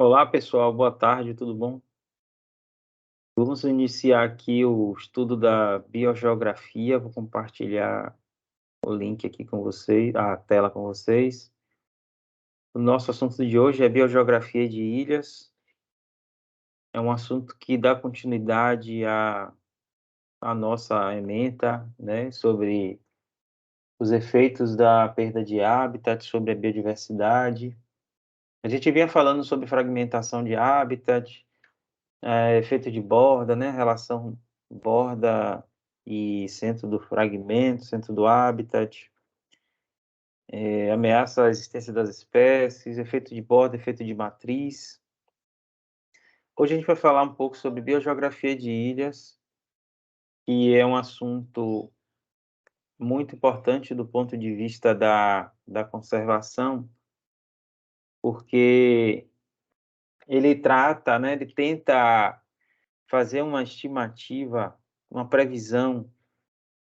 Olá, pessoal, boa tarde, tudo bom? Vamos iniciar aqui o estudo da biogeografia. Vou compartilhar o link aqui com vocês, a tela com vocês. O nosso assunto de hoje é biogeografia de ilhas. É um assunto que dá continuidade à nossa ementa, né, sobre os efeitos da perda de habitat sobre a biodiversidade. A gente vinha falando sobre fragmentação de habitat, efeito de borda, né? Relação borda e centro do fragmento, centro do habitat, ameaça à existência das espécies, efeito de borda, efeito de matriz. Hoje a gente vai falar um pouco sobre biogeografia de ilhas, que é um assunto muito importante do ponto de vista da conservação, porque ele trata, né, ele tenta fazer uma estimativa, uma previsão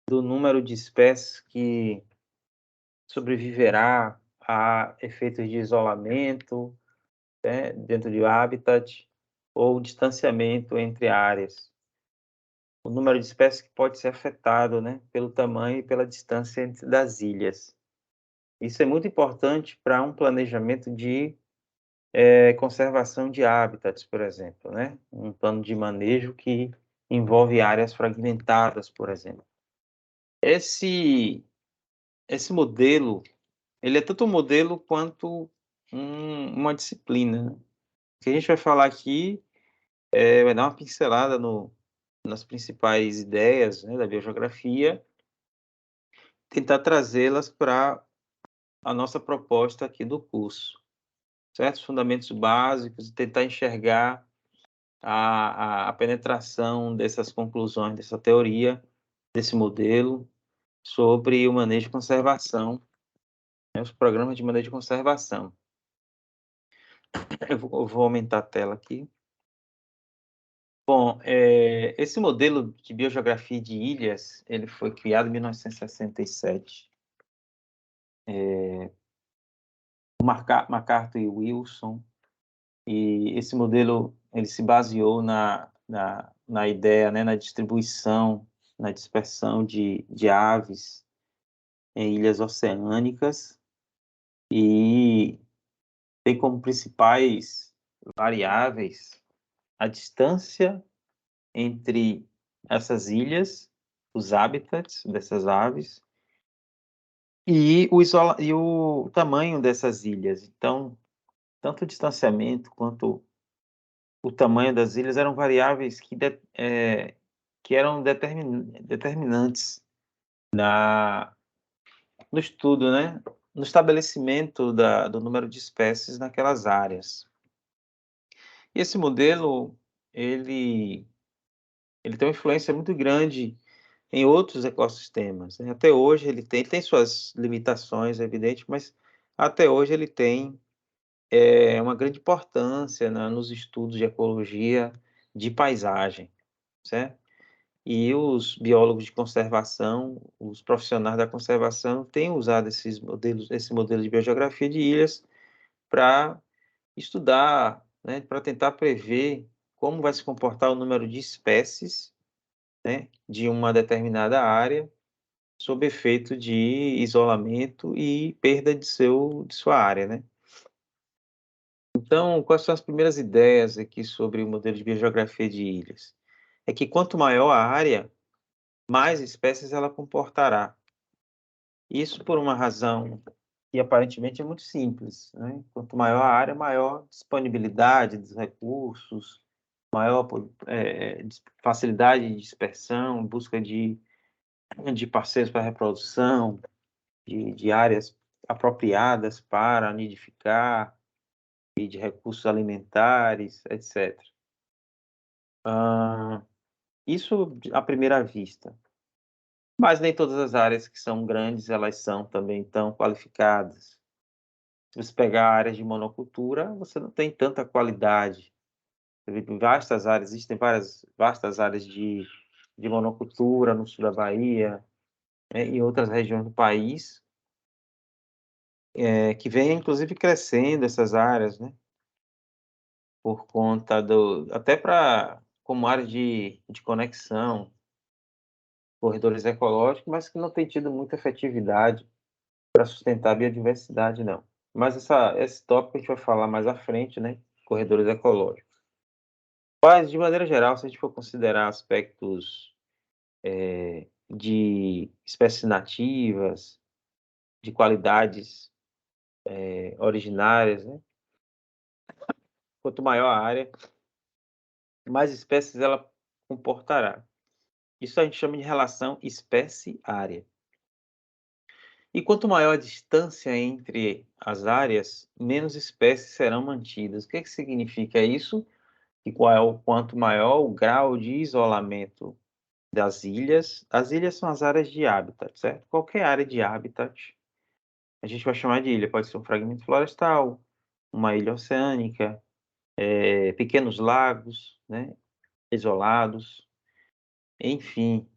do número de espécies que sobreviverá a efeitos de isolamento, né, dentro de habitat ou distanciamento entre áreas. O número de espécies que pode ser afetado, né, pelo tamanho e pela distância entre das ilhas. Isso é muito importante para um planejamento de conservação de habitats, por exemplo, né? Um plano de manejo que envolve áreas fragmentadas, por exemplo. Esse modelo, ele é tanto um modelo quanto uma disciplina, né. O que a gente vai falar aqui, vai dar uma pincelada nas principais ideias, né, da biogeografia, tentar trazê-las para a nossa proposta aqui do curso, certos fundamentos básicos e tentar enxergar a penetração dessas conclusões, dessa teoria, desse modelo, sobre o manejo de conservação, né, os programas de manejo de conservação. Eu vou aumentar a tela aqui. Bom, esse modelo de biogeografia de ilhas, ele foi criado em 1967. O MacArthur e Wilson, e esse modelo ele se baseou na ideia, né, na distribuição, na dispersão de aves em ilhas oceânicas, e tem como principais variáveis a distância entre essas ilhas, os habitats dessas aves e o tamanho dessas ilhas. Então, tanto o distanciamento quanto o tamanho das ilhas eram variáveis que eram determinantes na no estudo, né, no estabelecimento do número de espécies naquelas áreas. E esse modelo, ele ele tem uma influência muito grande em outros ecossistemas, né. Até hoje ele tem suas limitações, é evidente, mas até hoje ele tem, uma grande importância nos estudos de ecologia de paisagem, certo? E os biólogos de conservação, os profissionais da conservação têm usado esse modelo de biogeografia de ilhas para estudar, né, para tentar prever como vai se comportar o número de espécies, né, de uma determinada área, sob efeito de isolamento e perda de sua área, né. Então, quais são as primeiras ideias aqui sobre o modelo de biogeografia de ilhas? É que quanto maior a área, mais espécies ela comportará. Isso por uma razão que aparentemente é muito simples, né. Quanto maior a área, maior disponibilidade dos recursos, maior facilidade de dispersão, busca de parceiros para reprodução, de áreas apropriadas para nidificar e de recursos alimentares, etcétera. Isso à primeira vista, mas nem todas as áreas que são grandes, elas são também tão qualificadas. Se você pegar áreas de monocultura, você não tem tanta qualidade. Você vê que vastas áreas, existem várias vastas áreas de monocultura no sul da Bahia, né, e outras regiões do país, que vêm inclusive crescendo essas áreas, né. por conta até para como área de conexão, corredores ecológicos, mas que não tem tido muita efetividade para sustentar a biodiversidade, não. Mas esse tópico a gente vai falar mais à frente, né? Corredores ecológicos. Mas, de maneira geral, se a gente for considerar aspectos de espécies nativas, de qualidades originárias, né? Quanto maior a área, mais espécies ela comportará. Isso a gente chama de relação espécie-área. E quanto maior a distância entre as áreas, menos espécies serão mantidas. O que significa isso? E quanto maior o grau de isolamento das ilhas. As ilhas são as áreas de habitat, certo? Qualquer área de habitat, a gente vai chamar de ilha. Pode ser um fragmento florestal, uma ilha oceânica, pequenos lagos, né, isolados, enfim,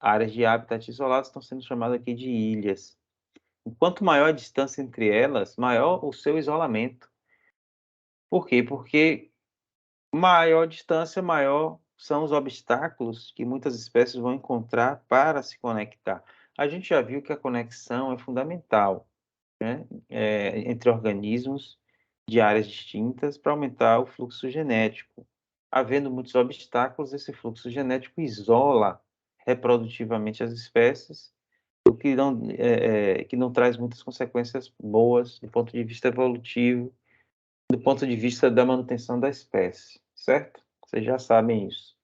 áreas de habitat isoladas estão sendo chamadas aqui de ilhas. Quanto maior a distância entre elas, maior o seu isolamento. Por quê? Porque maior distância, maior são os obstáculos que muitas espécies vão encontrar para se conectar. A gente já viu que a conexão é fundamental, né, entre organismos de áreas distintas para aumentar o fluxo genético. Havendo muitos obstáculos, esse fluxo genético isola reprodutivamente as espécies, o que não traz muitas consequências boas do ponto de vista evolutivo, do ponto de vista da manutenção da espécie, certo? Vocês já sabem isso.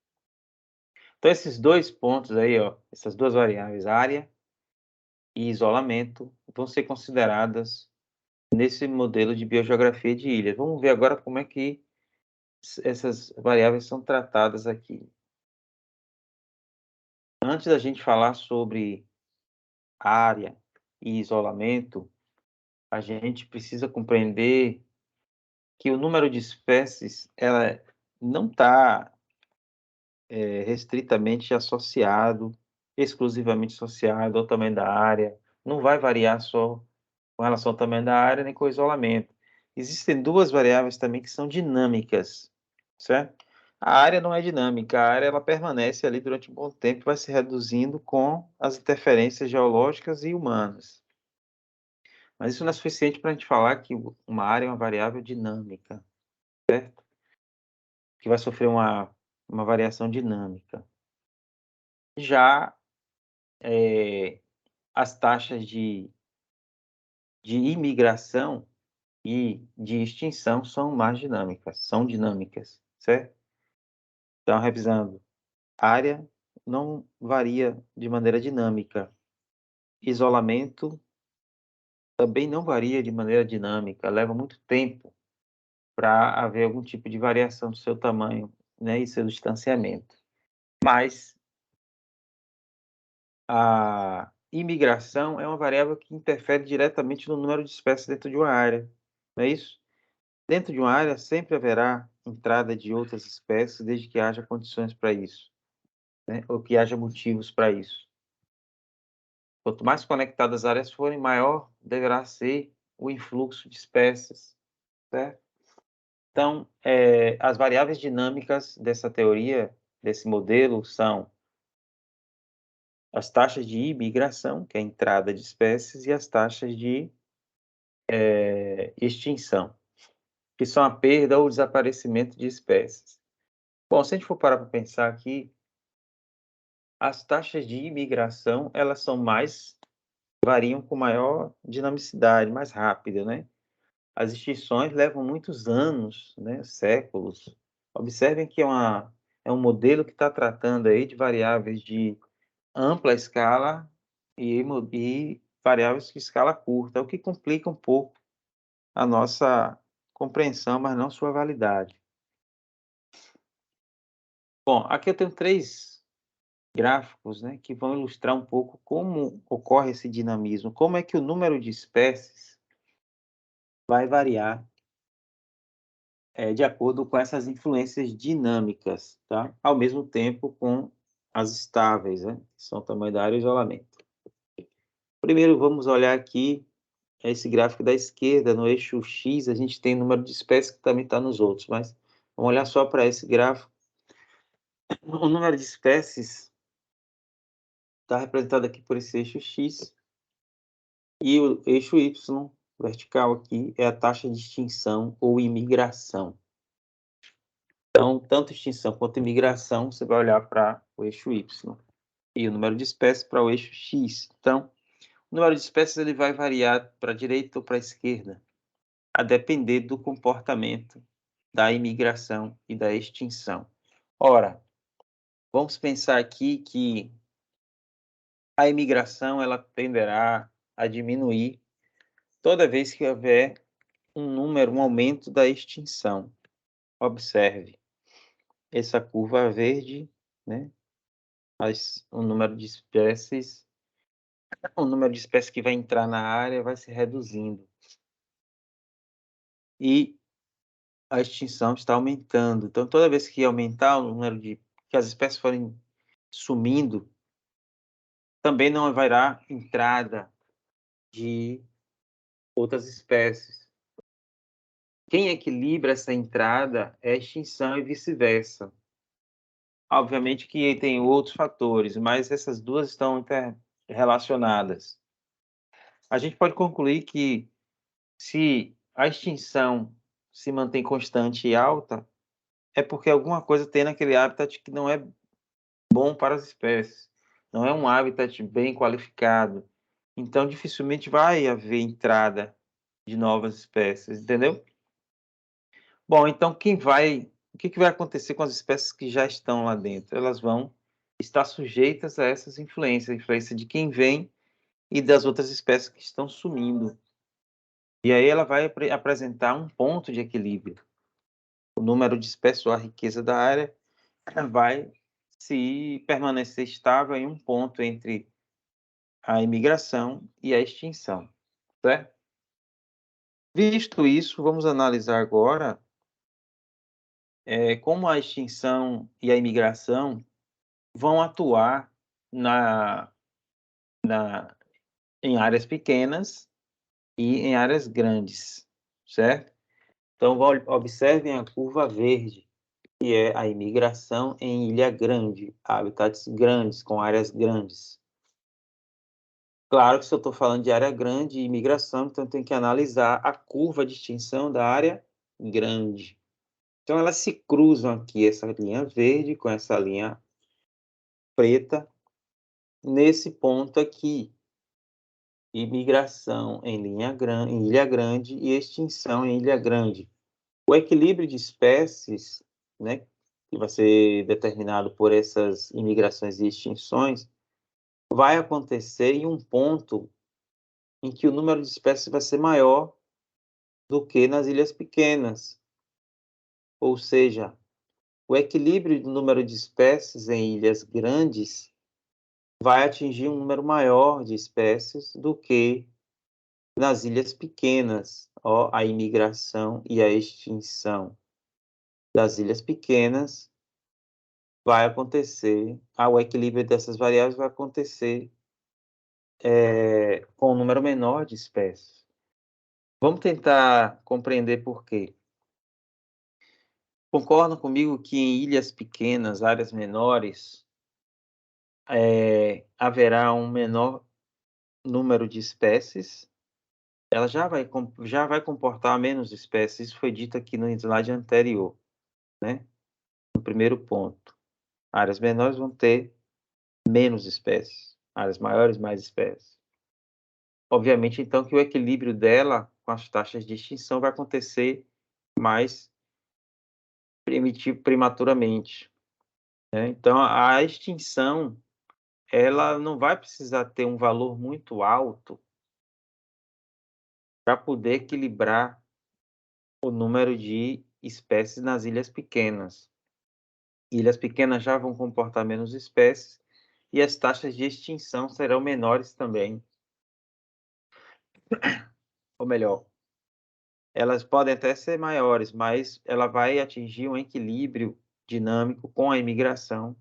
Então, esses dois pontos aí, ó, essas duas variáveis, área e isolamento, vão ser consideradas nesse modelo de biogeografia de ilhas. Vamos ver agora como é que essas variáveis são tratadas aqui. Antes da gente falar sobre área e isolamento, a gente precisa compreender que o número de espécies ela não está restritamente associado, exclusivamente associado ao tamanho da área, não vai variar só com relação ao tamanho da área, nem com o isolamento. Existem duas variáveis também que são dinâmicas, certo? A área não é dinâmica, a área ela permanece ali durante um bom tempo, vai se reduzindo com as interferências geológicas e humanas. Mas isso não é suficiente para a gente falar que uma área é uma variável dinâmica, certo? Que vai sofrer uma variação dinâmica. Já as taxas de imigração e de extinção são dinâmicas, certo? Então, revisando, área não varia de maneira dinâmica, isolamento também não varia de maneira dinâmica, leva muito tempo para haver algum tipo de variação do seu tamanho, né, e seu distanciamento. Mas a imigração é uma variável que interfere diretamente no número de espécies dentro de uma área, não é isso? Dentro de uma área sempre haverá entrada de outras espécies, desde que haja condições para isso, né, ou que haja motivos para isso. Quanto mais conectadas as áreas forem, maior deverá ser o influxo de espécies, certo? Então, as variáveis dinâmicas dessa teoria, desse modelo, são as taxas de imigração, que é a entrada de espécies, e as taxas de extinção, que são a perda ou desaparecimento de espécies. Bom, se a gente for parar para pensar aqui, as taxas de imigração, elas variam com maior dinamicidade, mais rápida, né? As extinções levam muitos anos, né, séculos. Observem que é um modelo que está tratando aí de variáveis de ampla escala e variáveis de escala curta, o que complica um pouco a nossa compreensão, mas não sua validade. Bom, aqui eu tenho 3 gráficos, né, que vão ilustrar um pouco como ocorre esse dinamismo, como é que o número de espécies vai variar de acordo com essas influências dinâmicas, tá? Ao mesmo tempo com as estáveis, né, que são o tamanho da área e o isolamento. Primeiro vamos olhar aqui esse gráfico da esquerda, no eixo X, a gente tem o número de espécies que também está nos outros, mas vamos olhar só para esse gráfico. O número de espécies está representado aqui por esse eixo X, e o eixo Y, vertical aqui, é a taxa de extinção ou imigração. Então, tanto extinção quanto imigração, você vai olhar para o eixo Y. E o número de espécies para o eixo X. Então, o número de espécies ele vai variar para a direita ou para a esquerda, a depender do comportamento da imigração e da extinção. Ora, vamos pensar aqui que a imigração ela tenderá a diminuir toda vez que houver um aumento da extinção. Observe essa curva verde, né? O número de espécies que vai entrar na área vai se reduzindo. E a extinção está aumentando. Então, toda vez que aumentar o número que as espécies forem sumindo, também não haverá entrada de outras espécies. Quem equilibra essa entrada é a extinção e vice-versa. Obviamente que tem outros fatores, mas essas duas estão interrelacionadas. A gente pode concluir que se a extinção se mantém constante e alta, é porque alguma coisa tem naquele habitat que não é bom para as espécies. Não é um habitat bem qualificado. Então, dificilmente vai haver entrada de novas espécies, entendeu? Bom, então o que que vai acontecer com as espécies que já estão lá dentro? Elas vão estar sujeitas a essas influências, a influência de quem vem e das outras espécies que estão sumindo. E aí ela vai apresentar um ponto de equilíbrio. O número de espécies ou a riqueza da área vai se permanecer estável em um ponto entre a imigração e a extinção, certo? Visto isso, vamos analisar agora como a extinção e a imigração vão atuar em áreas pequenas e em áreas grandes, certo? Então, observem a curva verde, que é a imigração em ilha grande, habitats grandes, com áreas grandes. Claro que se eu estou falando de área grande e imigração, então eu tenho que analisar a curva de extinção da área grande. Então, elas se cruzam aqui, essa linha verde com essa linha preta, nesse ponto aqui. Imigração em Ilha Grande e extinção em Ilha Grande. O equilíbrio de espécies, né, que vai ser determinado por essas imigrações e extinções, vai acontecer em um ponto em que o número de espécies vai ser maior do que nas ilhas pequenas. Ou seja, o equilíbrio do número de espécies em ilhas grandes vai atingir um número maior de espécies do que nas ilhas pequenas. Ó, a imigração e a extinção das ilhas pequenas vai acontecer, o equilíbrio dessas variáveis vai acontecer com um número menor de espécies. Vamos tentar compreender por quê. Concordam comigo que em ilhas pequenas, áreas menores, haverá um menor número de espécies, ela já vai comportar menos espécies, isso foi dito aqui no slide anterior, né? No primeiro ponto. Áreas menores vão ter menos espécies, áreas maiores, mais espécies. Obviamente, então, que o equilíbrio dela com as taxas de extinção vai acontecer mais prematuramente, né? Então, a extinção, ela não vai precisar ter um valor muito alto para poder equilibrar o número de espécies nas ilhas pequenas. Ilhas pequenas já vão comportar menos espécies e as taxas de extinção serão menores também. Ou melhor, elas podem até ser maiores, mas ela vai atingir um equilíbrio dinâmico com a imigração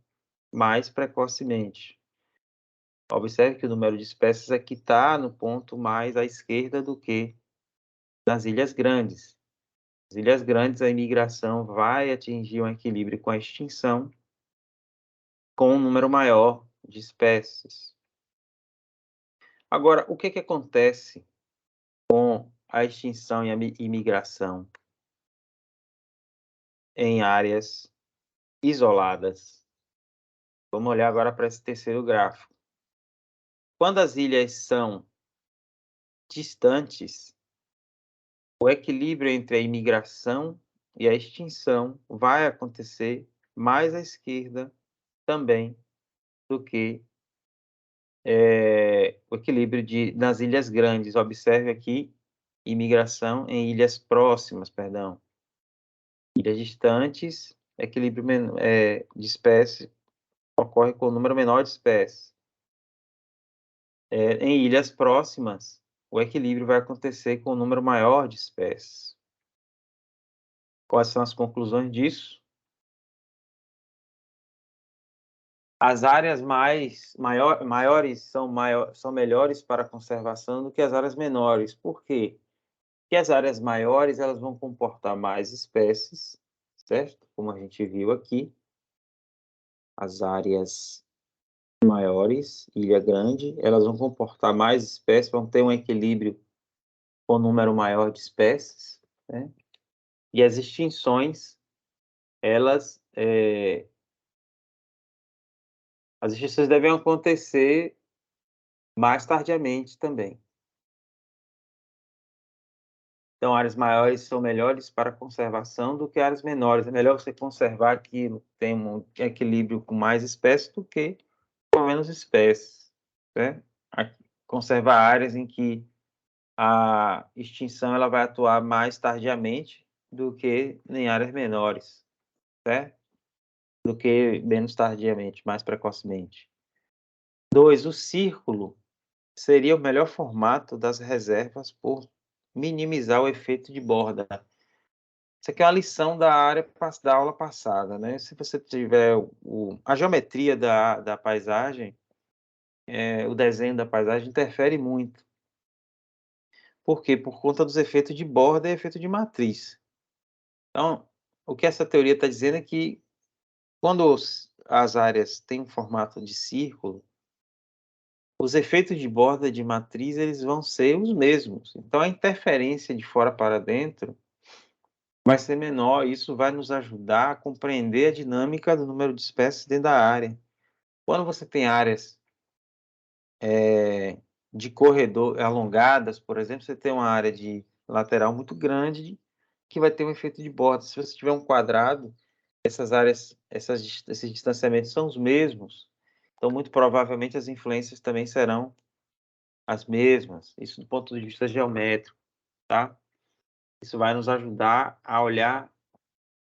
mais precocemente. Observe que o número de espécies aqui está no ponto mais à esquerda do que nas ilhas grandes. Nas ilhas grandes, a imigração vai atingir um equilíbrio com a extinção, com um número maior de espécies. Agora, o que acontece com a extinção e a imigração em áreas isoladas? Vamos olhar agora para esse terceiro gráfico. Quando as ilhas são distantes, o equilíbrio entre a imigração e a extinção vai acontecer mais à esquerda também do que o equilíbrio nas ilhas grandes. Observe aqui, imigração em ilhas próximas, perdão. Ilhas distantes, equilíbrio de espécies ocorre com o número menor de espécies. Em ilhas próximas, o equilíbrio vai acontecer com o número maior de espécies. Quais são as conclusões disso? As áreas maiores são melhores para a conservação do que as áreas menores. Por quê? Porque as áreas maiores elas vão comportar mais espécies, certo? Como a gente viu aqui, as áreas maiores, ilha grande, elas vão comportar mais espécies, vão ter um equilíbrio com um número maior de espécies, né? E as extinções, as extinções devem acontecer mais tardiamente também. Então, áreas maiores são melhores para a conservação do que áreas menores. É melhor você conservar aquilo que tem um equilíbrio com mais espécies do que com menos espécies, né? Conservar áreas em que a extinção ela vai atuar mais tardiamente do que em áreas menores, certo? Do que menos tardiamente, mais precocemente. 2, o círculo seria o melhor formato das reservas por minimizar o efeito de borda. Isso aqui é uma lição da aula passada, né? Se você tiver a geometria da paisagem, o desenho da paisagem interfere muito. Por quê? Por conta dos efeitos de borda e efeito de matriz. Então, o que essa teoria está dizendo é que quando as áreas têm um formato de círculo, os efeitos de borda e de matriz eles vão ser os mesmos. Então, a interferência de fora para dentro vai ser menor. Isso vai nos ajudar a compreender a dinâmica do número de espécies dentro da área. Quando você tem áreas de corredor alongadas, por exemplo, você tem uma área de lateral muito grande que vai ter um efeito de borda. Se você tiver um quadrado, essas áreas, esses distanciamentos são os mesmos. Então, muito provavelmente, as influências também serão as mesmas. Isso do ponto de vista geométrico, tá? Isso vai nos ajudar a olhar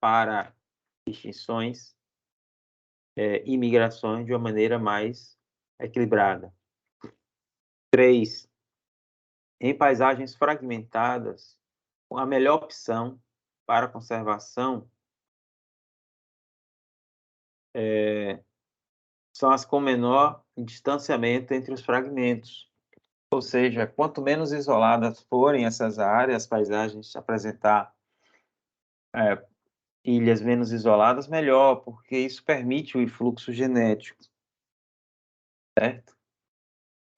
para extinções e migrações de uma maneira mais equilibrada. 3. Em paisagens fragmentadas, a melhor opção para a conservação são as com menor distanciamento entre os fragmentos. Ou seja, quanto menos isoladas forem essas áreas, paisagens apresentar ilhas menos isoladas, melhor, porque isso permite o influxo genético, certo?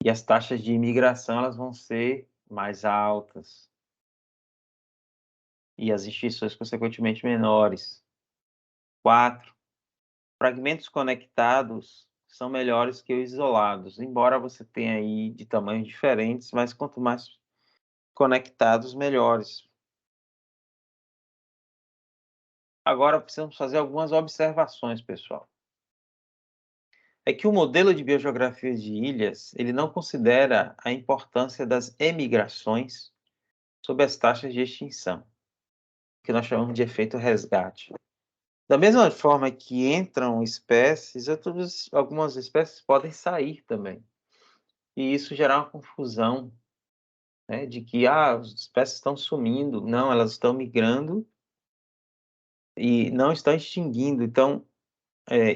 E as taxas de imigração elas vão ser mais altas. E as extinções, consequentemente, menores. 4. Fragmentos conectados são melhores que os isolados, embora você tenha aí de tamanhos diferentes, mas quanto mais conectados, melhores. Agora, precisamos fazer algumas observações, pessoal. É que o modelo de biogeografia de ilhas, ele não considera a importância das emigrações sobre as taxas de extinção, que nós chamamos de efeito resgate. Da mesma forma que entram espécies, algumas espécies podem sair também. E isso gerar uma confusão, né, de que as espécies estão sumindo. Não, elas estão migrando e não estão extinguindo. Então,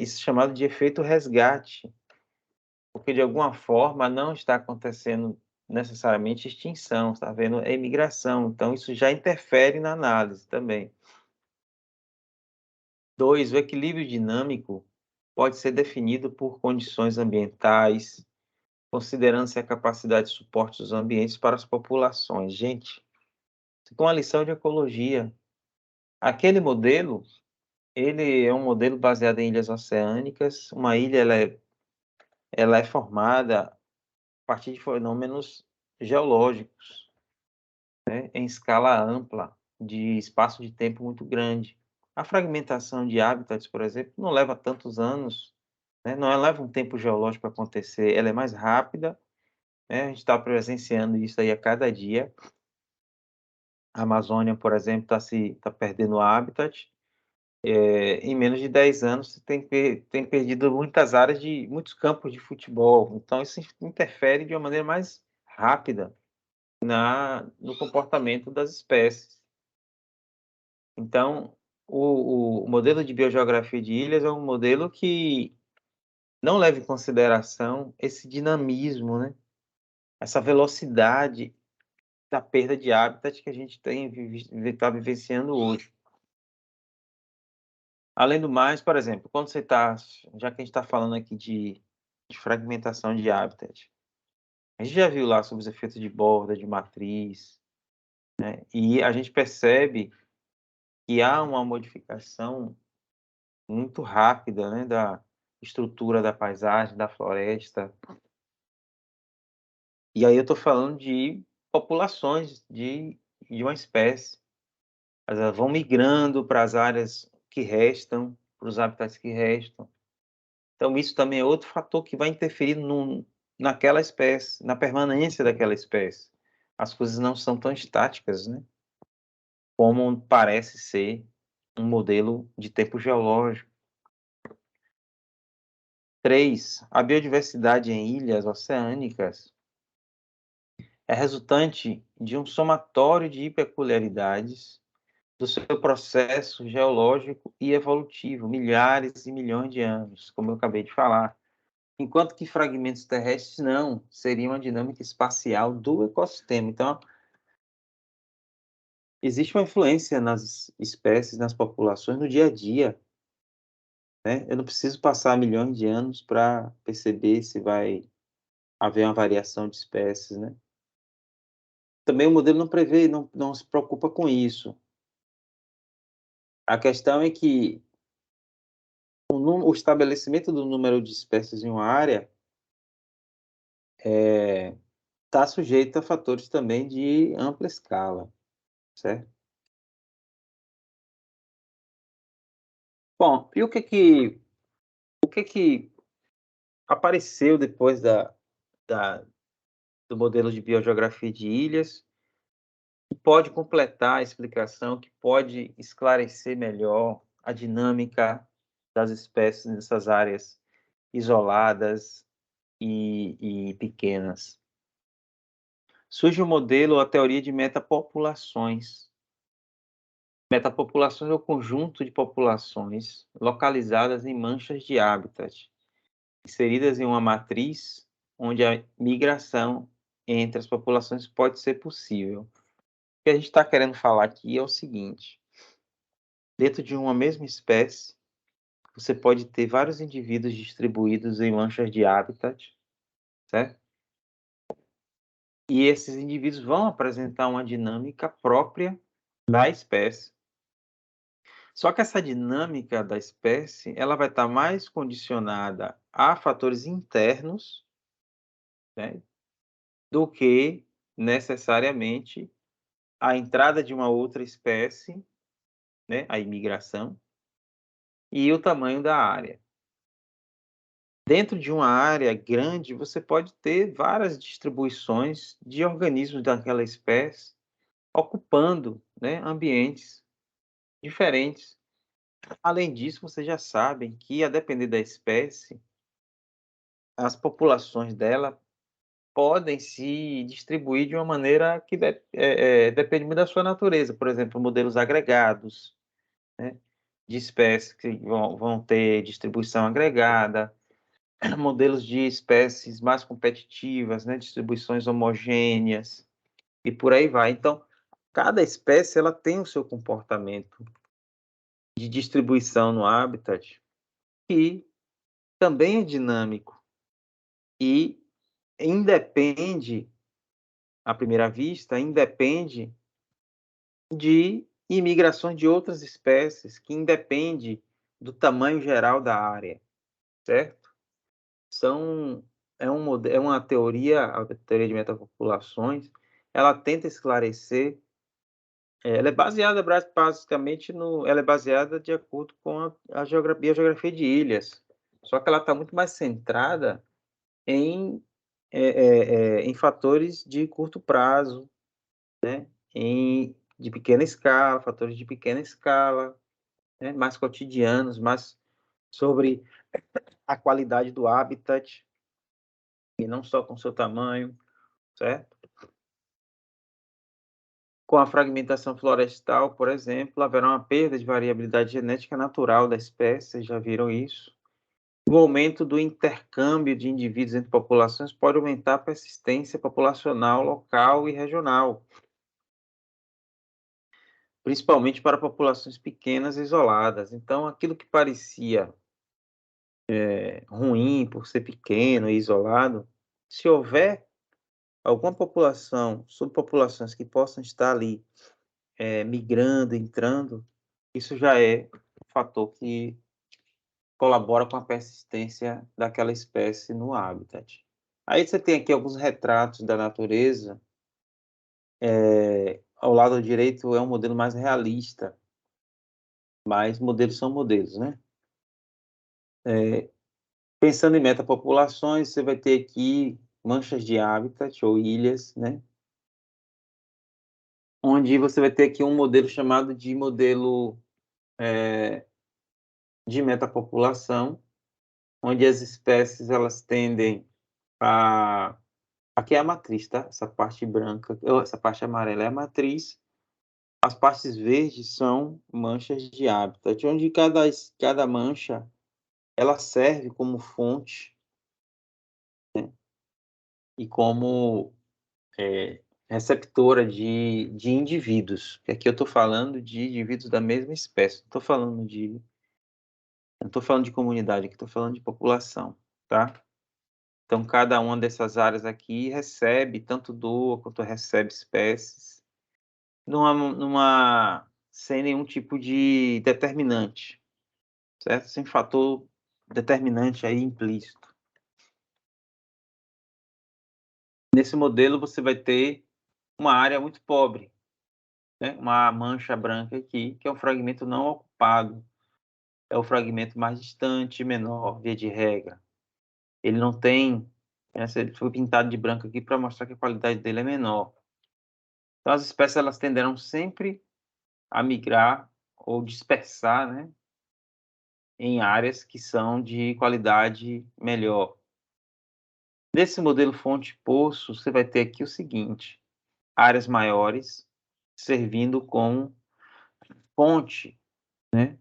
isso é chamado de efeito resgate. porque de alguma forma não está acontecendo necessariamente extinção, está havendo imigração, então isso já interfere na análise também. 2, o equilíbrio dinâmico pode ser definido por condições ambientais, considerando-se a capacidade de suporte dos ambientes para as populações. Gente, isso aqui é uma lição de ecologia. Aquele modelo, ele é um modelo baseado em ilhas oceânicas. Uma ilha, ela é formada a partir de fenômenos geológicos, né, em escala ampla, de espaço de tempo muito grande. A fragmentação de hábitats, por exemplo, não leva tantos anos, né, não leva um tempo geológico para acontecer, ela é mais rápida, né, a gente está presenciando isso aí a cada dia. A Amazônia, por exemplo, está perdendo habitat. Em menos de 10 anos, você tem perdido muitas áreas de muitos campos de futebol. Então, isso interfere de uma maneira mais rápida no comportamento das espécies. Então, o modelo de biogeografia de ilhas é um modelo que não leva em consideração esse dinamismo, né? Essa velocidade da perda de habitat que a gente está vivenciando hoje. Além do mais, por exemplo, quando você está, já que a gente está falando aqui de fragmentação de habitat, a gente já viu lá sobre os efeitos de borda, de matriz, né? E a gente percebe que há uma modificação muito rápida, né, da estrutura da paisagem, da floresta. E aí eu estou falando de populações de uma espécie. Elas vão migrando para as áreas que restam, para os habitats que restam. Então isso também é outro fator que vai interferir naquela espécie, na permanência daquela espécie. As coisas não são tão estáticas, né, como parece ser um modelo de tempo geológico. 3, a biodiversidade em ilhas oceânicas é resultante de um somatório de peculiaridades do seu processo geológico e evolutivo, milhares e milhões de anos, como eu acabei de falar. Enquanto que fragmentos terrestres não, seria uma dinâmica espacial do ecossistema. Então, existe uma influência nas espécies, nas populações, no dia a dia, né? Eu não preciso passar milhões de anos para perceber se vai haver uma variação de espécies, né? Também o modelo não prevê, não se preocupa com isso. A questão é que o estabelecimento do número de espécies em uma área está sujeito a fatores também de ampla escala, certo? Bom, e o que que apareceu depois da do modelo de biogeografia de ilhas, que pode completar a explicação, que pode esclarecer melhor a dinâmica das espécies nessas áreas isoladas e pequenas. Surge o modelo, a teoria de metapopulações. Metapopulações é o conjunto de populações localizadas em manchas de habitat, inseridas em uma matriz onde a migração entre as populações pode ser possível. O que a gente está querendo falar aqui é o seguinte: dentro de uma mesma espécie, você pode ter vários indivíduos distribuídos em manchas de habitat, certo? E esses indivíduos vão apresentar uma dinâmica própria da espécie. Só que essa dinâmica da espécie, ela vai estar mais condicionada a fatores internos, né, do que necessariamente a entrada de uma outra espécie, né, a imigração, e o tamanho da área. Dentro de uma área grande, você pode ter várias distribuições de organismos daquela espécie ocupando, né, ambientes diferentes. Além disso, vocês já sabem que, a depender da espécie, as populações dela podem se distribuir de uma maneira que depende muito da sua natureza. Por exemplo, modelos agregados, né, de espécies que vão ter distribuição agregada. modelos de espécies mais competitivas, né, distribuições homogêneas e por aí vai. Então, cada espécie ela tem o seu comportamento de distribuição no habitat que também é dinâmico e independe, à primeira vista, independe de imigrações de outras espécies, que independe do tamanho geral da área, certo? É uma teoria, a teoria de metapopulações, ela tenta esclarecer, ela é baseada basicamente ela é baseada de acordo com a geografia de ilhas, só que ela está muito mais centrada em, em fatores de curto prazo, né? De pequena escala, fatores de pequena escala, né? Mais cotidianos, mais sobre a qualidade do habitat, e não só com seu tamanho, certo? Com a fragmentação florestal, por exemplo, haverá uma perda de variabilidade genética natural da espécie, vocês já viram isso. O aumento do intercâmbio de indivíduos entre populações pode aumentar a persistência populacional local e regional, principalmente para populações pequenas e isoladas. Então, aquilo que parecia ruim por ser pequeno e isolado, se houver alguma população, subpopulações que possam estar ali migrando, entrando, isso já é um fator que colabora com a persistência daquela espécie no habitat. Aí você tem aqui alguns retratos da natureza. Ao lado direito é um modelo mais realista, mas modelos são modelos, né? Pensando em metapopulações, você vai ter aqui manchas de habitat ou ilhas, né? Onde você vai ter aqui um modelo chamado de modelo de metapopulação, onde as espécies elas tendem a... Aqui é a matriz, tá? Essa parte branca, essa parte amarela é a matriz. As partes verdes são manchas de habitat, onde cada mancha ela serve como fonte, né? E como receptora de indivíduos. Aqui eu estou falando de indivíduos da mesma espécie. Não estou falando de comunidade, aqui estou falando de população, tá? Então, cada uma dessas áreas aqui recebe, tanto doa quanto recebe espécies, sem nenhum tipo de determinante, certo? Sem fator determinante aí implícito. Nesse modelo, você vai ter uma área muito pobre, né? Uma mancha branca aqui, que é um fragmento não ocupado. É o fragmento mais distante, menor, via de regra. Ele não tem... Ele foi pintado de branco aqui para mostrar que a qualidade dele é menor. Então, as espécies elas tenderão sempre a migrar ou dispersar, né, em áreas que são de qualidade melhor. Nesse modelo fonte-poço, você vai ter aqui o seguinte: áreas maiores servindo como fonte, né?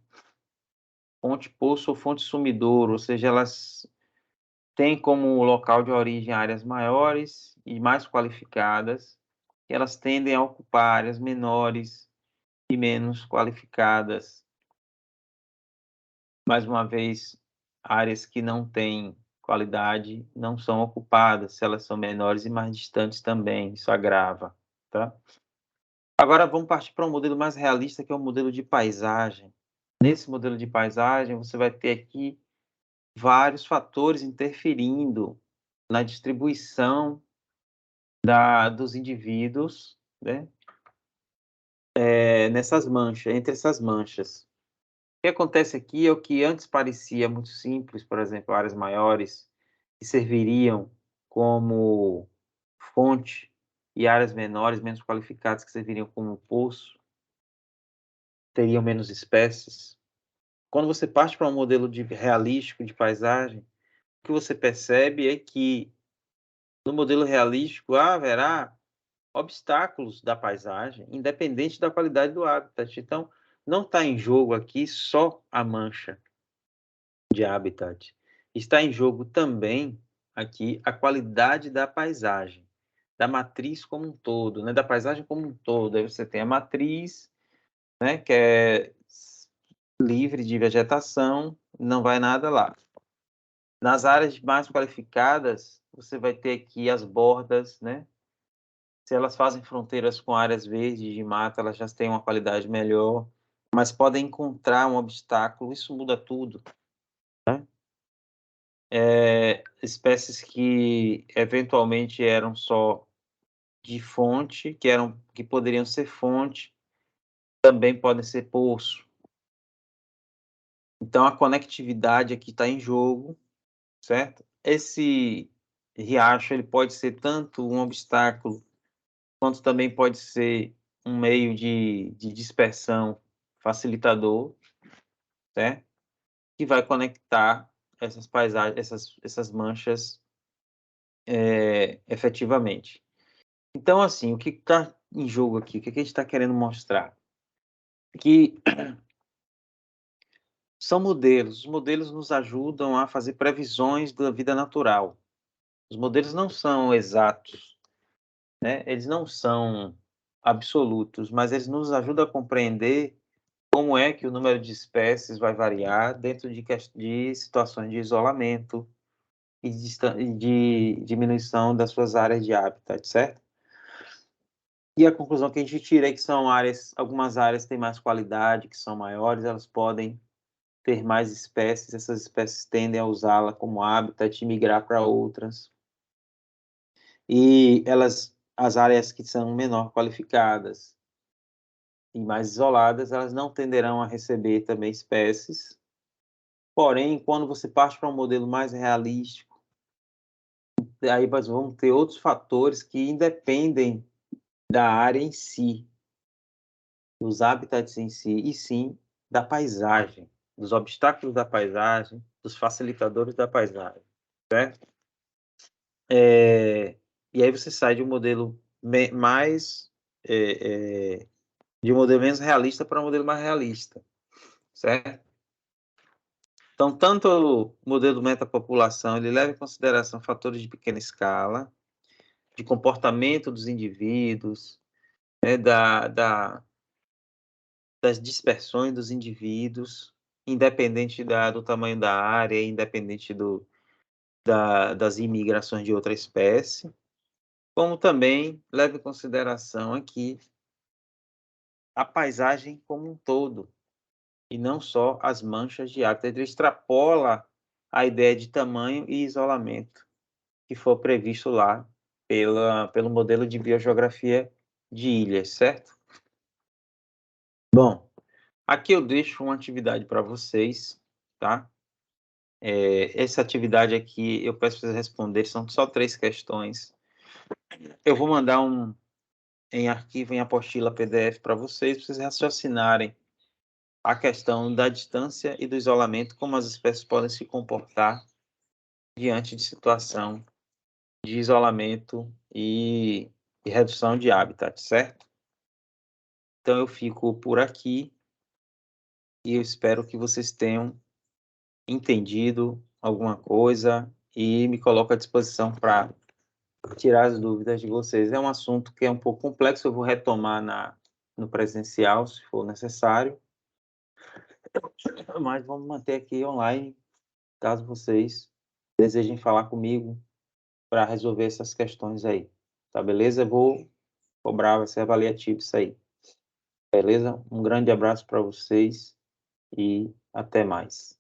Fonte-poço ou fonte-sumidouro, ou seja, elas têm como local de origem áreas maiores e mais qualificadas, e elas tendem a ocupar áreas menores e menos qualificadas. Mais uma vez, áreas que não têm qualidade não são ocupadas, se elas são menores e mais distantes também, isso agrava, tá? Agora vamos partir para um modelo mais realista, que é o modelo de paisagem. Nesse modelo de paisagem, você vai ter aqui vários fatores interferindo na distribuição dos indivíduos, né? Nessas manchas, entre essas manchas. O que acontece aqui é o que antes parecia muito simples, por exemplo, áreas maiores que serviriam como fonte e áreas menores, menos qualificadas, que serviriam como poço, teriam menos espécies. Quando você parte para um modelo realístico de paisagem, o que você percebe é que no modelo realístico haverá obstáculos da paisagem, independente da qualidade do habitat. Então, não está em jogo aqui só a mancha de habitat. está em jogo também aqui a qualidade da paisagem, da matriz como um todo, né, da paisagem como um todo. Aí você tem a matriz, né, que é livre de vegetação, não vai nada lá. Nas áreas mais qualificadas, você vai ter aqui as bordas, né? Se elas fazem fronteiras com áreas verdes de mata, elas já têm uma qualidade melhor, mas podem encontrar um obstáculo, isso muda tudo, né? Espécies que eventualmente eram só de fonte, que poderiam ser fonte, também podem ser poço. Então a conectividade aqui está em jogo, certo? Esse riacho ele pode ser tanto um obstáculo, quanto também pode ser um meio de dispersão facilitador, certo? Que vai conectar essas paisagens, essas manchas efetivamente. Então, assim, o que está em jogo aqui? O que a gente está querendo mostrar? Que são modelos. Os modelos nos ajudam a fazer previsões da vida natural. Os modelos não são exatos, né? Eles não são absolutos, mas eles nos ajudam a compreender como é que o número de espécies vai variar dentro de situações de isolamento e de diminuição das suas áreas de habitat, certo? E a conclusão que a gente tira é que são algumas áreas têm mais qualidade, que são maiores, elas podem ter mais espécies, essas espécies tendem a usá-la como habitat e migrar para outras. E as áreas que são menor qualificadas e mais isoladas, elas não tenderão a receber também espécies. Porém, quando você parte para um modelo mais realístico, aí vamos ter outros fatores que independem da área em si, dos habitats em si, e sim da paisagem, dos obstáculos da paisagem, dos facilitadores da paisagem, certo? E aí você sai de um modelo mais de um modelo menos realista para um modelo mais realista, certo? Então, tanto o modelo metapopulação, ele leva em consideração fatores de pequena escala, de comportamento dos indivíduos, né, das dispersões dos indivíduos, independente do tamanho da área, independente das imigrações de outra espécie, como também leva em consideração aqui a paisagem como um todo, e não só as manchas de água. Ele extrapola a ideia de tamanho e isolamento que for previsto lá pelo modelo de biogeografia de ilhas, certo? Bom, aqui eu deixo uma atividade para vocês, tá? Essa atividade aqui eu peço para vocês responderem, são só 3 questões. Eu vou mandar em arquivo, em apostila PDF para vocês raciocinarem a questão da distância e do isolamento, como as espécies podem se comportar diante de situação de isolamento e redução de habitat, certo? Então eu fico por aqui e eu espero que vocês tenham entendido alguma coisa e me coloco à disposição para tirar as dúvidas de vocês. É um assunto que é um pouco complexo, eu vou retomar no presencial, se for necessário, mas vamos manter aqui online, caso vocês desejem falar comigo para resolver essas questões aí. Tá, beleza? Eu vou cobrar, vai ser avaliativo isso aí. Beleza? Um grande abraço para vocês e até mais.